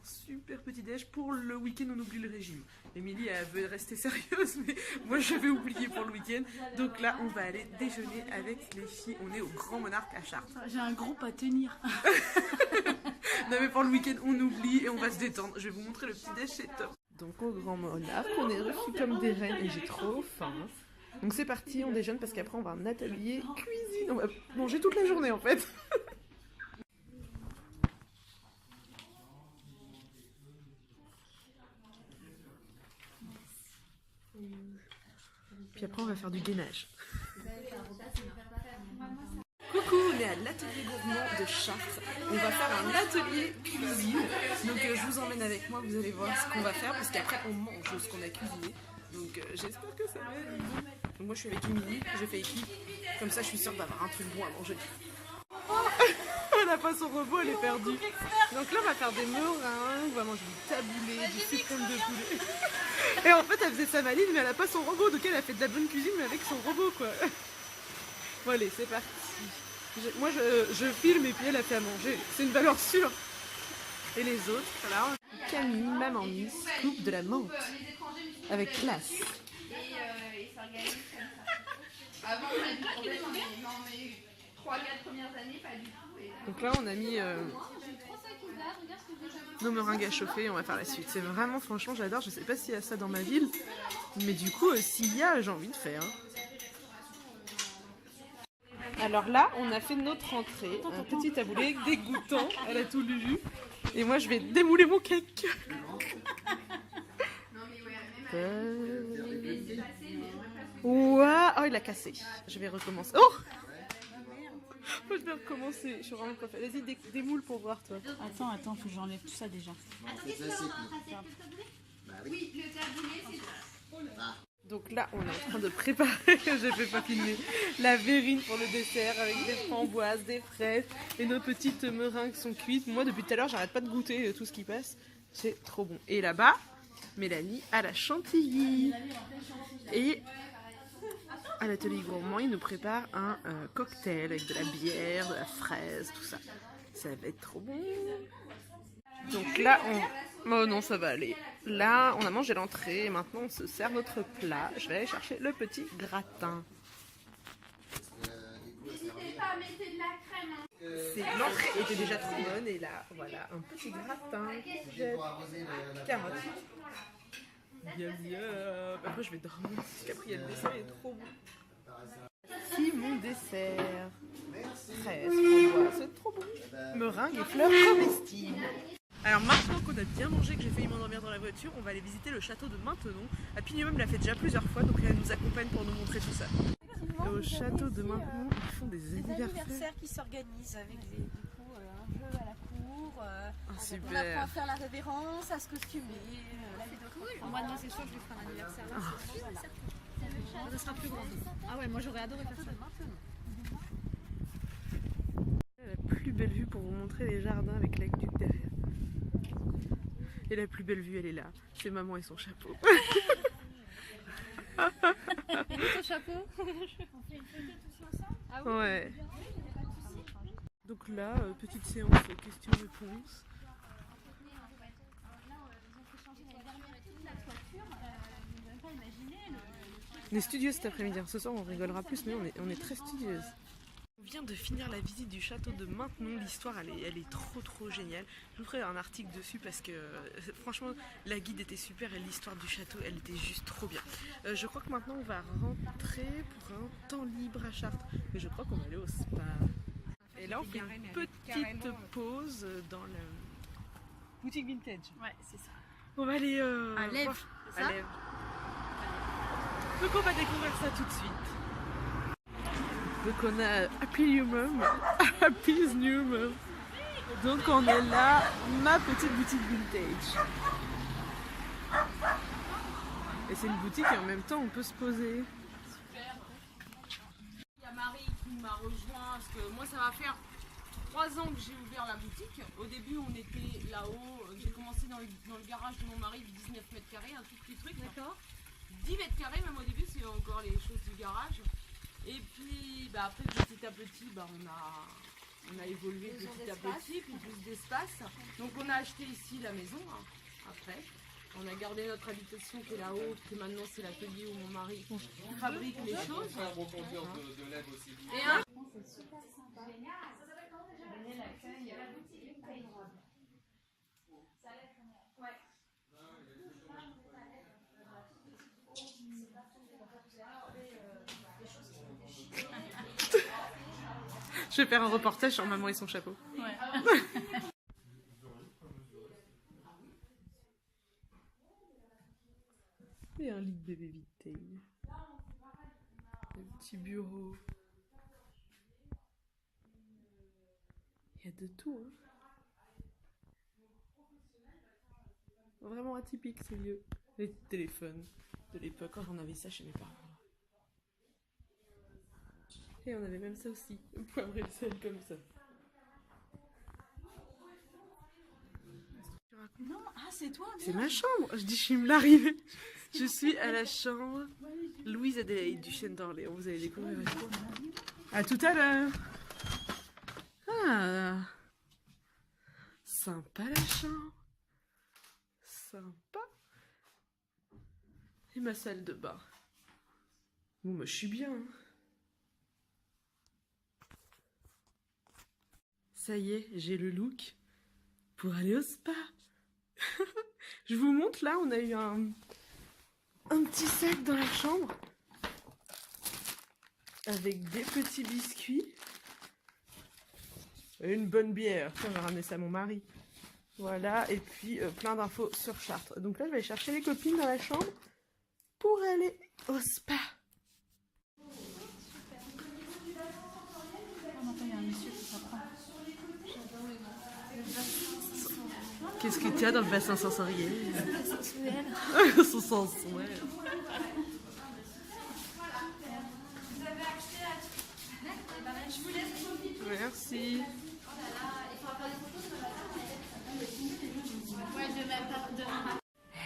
super petit déj pour le week-end. On oublie le régime. Émilie, elle veut rester sérieuse, mais moi je vais oublier pour le week-end. Donc là, on va aller déjeuner avec les filles. On est au Grand Monarque à Chartres. J'ai un groupe à tenir. Non mais pour le week-end, on oublie et on va se détendre. Je vais vous montrer le petit déj, c'est top. Donc au Grand Monarque, on est reçus comme des reines et j'ai trop faim. Donc c'est parti, on déjeune parce qu'après on va à un atelier cuisine. On va manger toute la journée en fait. Puis après on va faire du gainage. Coucou, on est à l'atelier gourmand de Chartres. On va faire un atelier cuisine. Donc je vous emmène avec moi, vous allez voir ce qu'on va faire parce qu'après on mange ce qu'on a cuisiné. Donc j'espère que ça va être bon. Donc moi je suis avec Émilie, j'ai fait équipe. Comme ça je suis sûre d'avoir un truc bon à manger. Elle n'a pas son robot, elle est perdue. Donc là on va faire des meringues, on va manger du taboulé, du suprême de poulet. Et en fait elle faisait sa valise mais elle n'a pas son robot. Donc elle a fait de la bonne cuisine mais avec son robot quoi. Bon allez c'est parti. Moi je filme et puis elle a fait à manger. C'est une valeur sûre. Et les autres, voilà. Camille, maman Miss, coupe de la menthe. Avec classe. Avant, on a dit non, mais 3-4 premières années, pas du tout. Donc là, on a mis nos meringues à chauffer. On va faire la suite. C'est vraiment, franchement, j'adore. Je sais pas s'il y a ça dans ma ville. Mais du coup, s'il y a, j'ai envie de faire. Alors là, on a fait notre entrée. Un petit taboulé dégoûtant. Elle a tout lu. Et moi, je vais démouler mon cake. Ouah, oh, il a cassé. Je vais recommencer. Oh, je vais recommencer. Je suis vraiment pas faite. Vas-y, démoule pour voir, toi. Attends, faut que j'enlève tout ça déjà. Oui, le taboulé, c'est Donc là, on est en train de préparer, je ne vais pas filmer, la verrine pour le dessert avec des framboises, des fraises et nos petites meringues sont cuites. Moi, depuis tout à l'heure, j'arrête pas de goûter tout ce qui passe. C'est trop bon. Et là-bas, Mélanie à la chantilly. Et à l'atelier gourmand, il nous prépare un cocktail avec de la bière, de la fraise, tout ça. Ça va être trop bon. Donc là, oh non, ça va aller. Là, on a mangé l'entrée et maintenant on se sert notre plat. Je vais aller chercher le petit gratin. n'hésitez pas à mettre de la crème. L'entrée était déjà trop bonne et là, voilà, un petit gratin. Carotte. Bien. Après, je vais dormir parce qu'après, il y a le dessert, il est trop bon. Si mon dessert. Fraise, framboise, c'est trop bon. Meringue et fleurs comestibles. Alors maintenant qu'on a bien mangé, que j'ai failli m'endormir dans la voiture, on va aller visiter le château de Maintenon. Apinium l'a fait déjà plusieurs fois, donc elle nous accompagne pour nous montrer tout ça. Et au château de Maintenon, ils font des anniversaires qui s'organisent avec un jeu à la cour. super. On apprend à faire la révérence, à se costumer. Moi, non, c'est sûr, je lui ferai un anniversaire là. Ça sera plus grand. Ah ouais, moi j'aurais adoré faire ça. La plus belle vue pour vous montrer les jardins avec l'aqueduc derrière. Et la plus belle vue, elle est là. C'est maman et son chapeau. Ton chapeau. On fait une photo tous ensemble. Ah oui. Ouais. Donc là, petite séance questions-réponses. On est studieuses cet après-midi. Ce soir, on rigolera plus, mais on est très studieuses. On vient de finir la visite du château de Maintenon. L'histoire, elle est trop géniale. Je vous ferai un article dessus parce que franchement, la guide était super et l'histoire du château, elle était juste trop bien. Je crois que maintenant, on va rentrer pour un temps libre à Chartres. Mais je crois qu'on va aller au spa. Et là, on fait une petite pause dans la boutique vintage. Ouais, c'est ça. On va aller à Lèves. À Lèves. Donc on va découvrir ça tout de suite. Donc on a Happy's New Mom. Donc on est là, ma petite boutique vintage. Et c'est une boutique et en même temps on peut se poser. Il y a Marie qui m'a rejoint parce que moi ça va faire 3 ans que j'ai ouvert la boutique. Au début on était là-haut, j'ai commencé dans le garage de mon mari de 19 mètres carrés, un tout petit truc. D'accord. 10 mètres carrés même au début, c'est encore les choses du garage. Et puis après petit à petit on on a évolué petit à petit, puis plus d'espace. Donc on a acheté ici la maison, hein, après. On a gardé notre habitation qui est là-haut, que maintenant c'est l'atelier où mon mari fabrique les choses. Un reconduire de LED aussi. Et un... Je vais faire un reportage sur maman et son chapeau. Et un lit de bébé Vitaille. Un petit bureau. Il y a de tout, hein. Vraiment atypique ces lieux. Les téléphones de l'époque, quand j'en avais ça chez mes parents. Et on avait même ça aussi, le poivre et le sel comme ça. Non, ah c'est toi. C'est ma chambre. Je dis je suis l'arrivée. Je suis à la chambre Louise Adélaïde du Chêne d'Orléans. Vous allez découvrir. À tout à l'heure. Ah, sympa la chambre. Sympa. Et ma salle de bain. Bon, moi je suis bien. Hein. Ça y est, j'ai le look pour aller au spa. Je vous montre là, on a eu un petit sac dans la chambre avec des petits biscuits et une bonne bière. Tiens, je vais ramener ça à mon mari. Voilà, et puis plein d'infos sur Chartres. Donc là, je vais chercher les copines dans la chambre pour aller au spa. Qu'est-ce que tu as dans le bassin sensoriel? Son sensuel. Merci.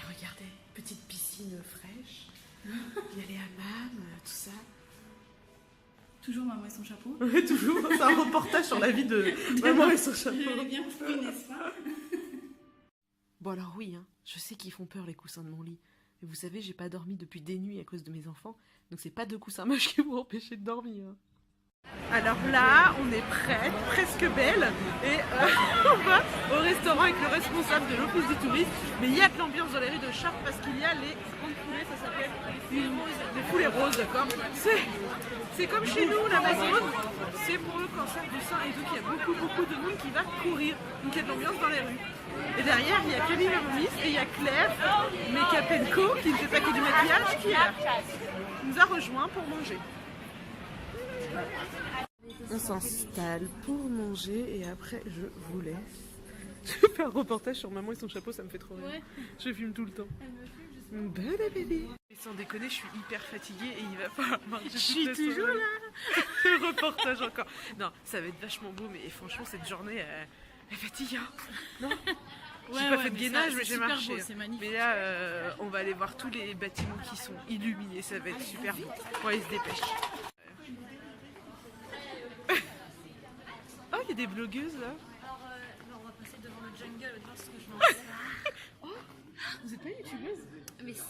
Regardez, petite piscine fraîche. Il y a les hammams, tout ça. Toujours maman et son chapeau. Ouais, toujours. C'est un reportage sur la vie de maman et son chapeau. Je l'ai bien compris, n'est-ce pas? Bon alors oui, hein, je sais qu'ils font peur les coussins de mon lit. Mais vous savez, j'ai pas dormi depuis des nuits à cause de mes enfants. Donc c'est pas deux coussins moches qui vont empêcher de dormir. Alors là, on est prêts, presque belle. Et on va au restaurant avec le responsable de l'office du tourisme. Mais il y a de l'ambiance dans les rues de Chartres parce qu'il y a les grandes poulets, ça s'appelle les poulets roses, d'accord. C'est comme chez nous, l'Amazone. C'est pour le cancer du sein et donc il y a beaucoup de monde qui va courir. Donc il y a de l'ambiance dans les rues. Et derrière, il y a Camille Mamomis et il y a Claire Mekapenko qui ne fait pas que du maquillage, qui est là. Nous a rejoint pour manger. On s'installe pour manger et après je vous laisse. Je vais faire un reportage sur maman et son chapeau, ça me fait trop rire. Ouais. Je filme tout le temps. Belle bébé. Et sans déconner, je suis hyper fatiguée et il va falloir marcher. Je suis toujours là. Le reportage encore. Non, ça va être vachement beau, mais franchement cette journée elle fatigue. Non. J'ai pas fait de gainage, mais j'ai marché. Beau, magnifique. Mais là, on va aller voir tous les bâtiments qui sont illuminés, ça va être super beau. Bon, ils se dépêchent. Oh, il y a des blogueuses là. Alors, on va passer devant le jungle et voir ce que je vais en faire. Oh, vous êtes pas youtubeuse? Mais si.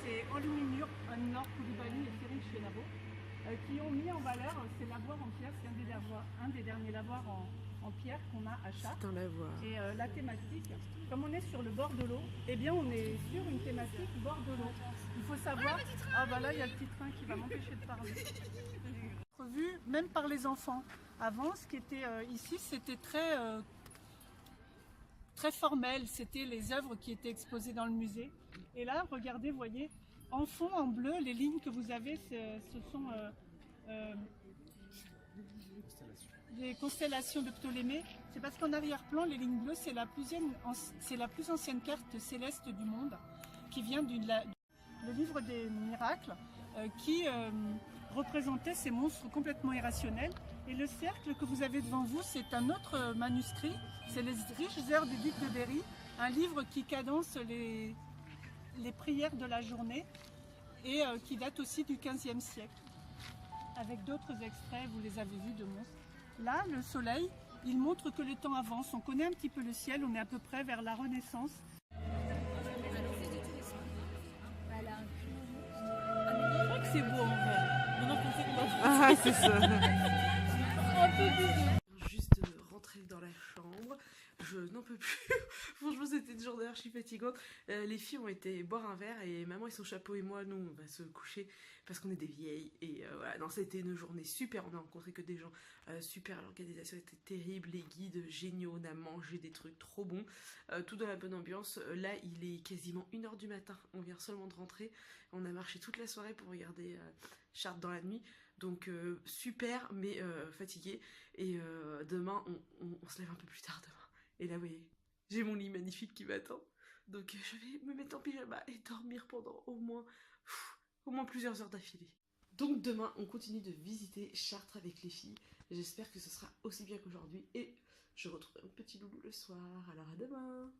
C'est Enluminure, Anne-Laure Koulibaly et Cyril Chenabo qui ont mis en valeur ces lavoirs en pierre. C'est un des derniers lavoirs en pierre qu'on a à Chartres. C'est un lavoir. Et la thématique, comme on est sur le bord de l'eau, eh bien on est sur une thématique bord de l'eau. Il faut savoir, ah bah là il y a le petit train qui va m'empêcher de parler. Vu même par les enfants. Avant, ce qui était ici, c'était très formel. C'était les œuvres qui étaient exposées dans le musée. Et là, regardez, vous voyez, en fond, en bleu, les lignes que vous avez, ce sont les constellations de Ptolémée. C'est parce qu'en arrière-plan, les lignes bleues, c'est la plus ancienne carte céleste du monde, qui vient le livre des miracles, qui représentait ces monstres complètement irrationnels. Et le cercle que vous avez devant vous, c'est un autre manuscrit, c'est les riches heures du duc de Berry, un livre qui cadence les prières de la journée et qui date aussi du XVe siècle. avec d'autres extraits, vous les avez vus de monstres. Là, le soleil, il montre que le temps avance. On connaît un petit peu le ciel, on est à peu près vers la Renaissance. Je crois que c'est beau en vrai. Maintenant qu'on sait qu'on va faire. Ah, c'est ça. Un peu bizarre. Juste rentrer dans la chambre, je n'en peux plus. Franchement, c'était une journée archi fatigante. Les filles ont été boire un verre et maman et son chapeau et moi, nous, on va se coucher parce qu'on est des vieilles. Et voilà, non, c'était une journée super. On a rencontré que des gens super. L'organisation était terrible, les guides géniaux. On a mangé des trucs trop bons, tout dans la bonne ambiance. Là, il est quasiment 1h du matin. On vient seulement de rentrer. On a marché toute la soirée pour regarder Chartres dans la nuit. Donc super, mais fatigué. Et demain, on se lève un peu plus tard demain. Et là, vous voyez, j'ai mon lit magnifique qui m'attend. Donc je vais me mettre en pyjama et dormir pendant au moins plusieurs heures d'affilée. Donc demain, on continue de visiter Chartres avec les filles. J'espère que ce sera aussi bien qu'aujourd'hui. Et je retrouverai mon petit loulou le soir. Alors à demain!